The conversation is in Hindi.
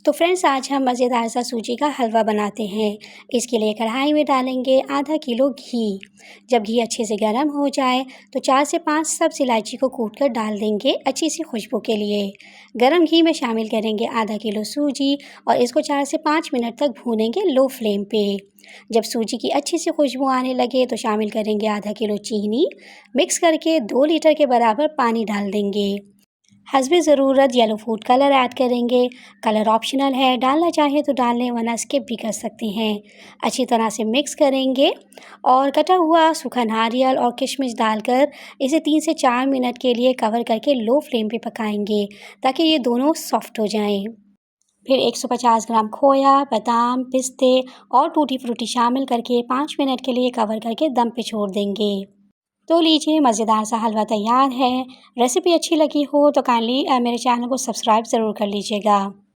तो फ्रेंड्स आज हम मज़ेदार सा सूजी का हलवा बनाते हैं। इसके लिए कढ़ाई में डालेंगे आधा किलो घी। जब घी अच्छे से गर्म हो जाए तो 4 से 5 सब्ज़ इलायची को कूट कर डाल देंगे अच्छी सी खुशबू के लिए। गर्म घी में शामिल करेंगे आधा किलो सूजी और इसको 4 से 5 मिनट तक भूनेंगे लो फ्लेम पे। जब सूजी की अच्छी सी खुशबू आने लगे तो शामिल करेंगे आधा किलो चीनी। मिक्स करके 2 लीटर के बराबर पानी डाल देंगे। हस्बे ज़रूरत येलो फूड कलर ऐड करेंगे। कलर ऑप्शनल है, डालना चाहें तो डाल लें वरना स्किप भी कर सकते हैं। अच्छी तरह से मिक्स करेंगे और कटा हुआ सूखा नारियल और किशमिश डालकर इसे 3 से 4 मिनट के लिए कवर करके लो फ्लेम पे पकाएंगे ताकि ये दोनों सॉफ्ट हो जाएं। फिर 150 ग्राम खोया, बादाम, पिस्ते और टूटी फ्रूटी शामिल करके 5 मिनट के लिए कवर करके दम पे छोड़ देंगे। तो लीजिए मज़ेदार सा हलवा तैयार है। रेसिपी अच्छी लगी हो तो काइंडली मेरे चैनल को सब्सक्राइब ज़रूर कर लीजिएगा।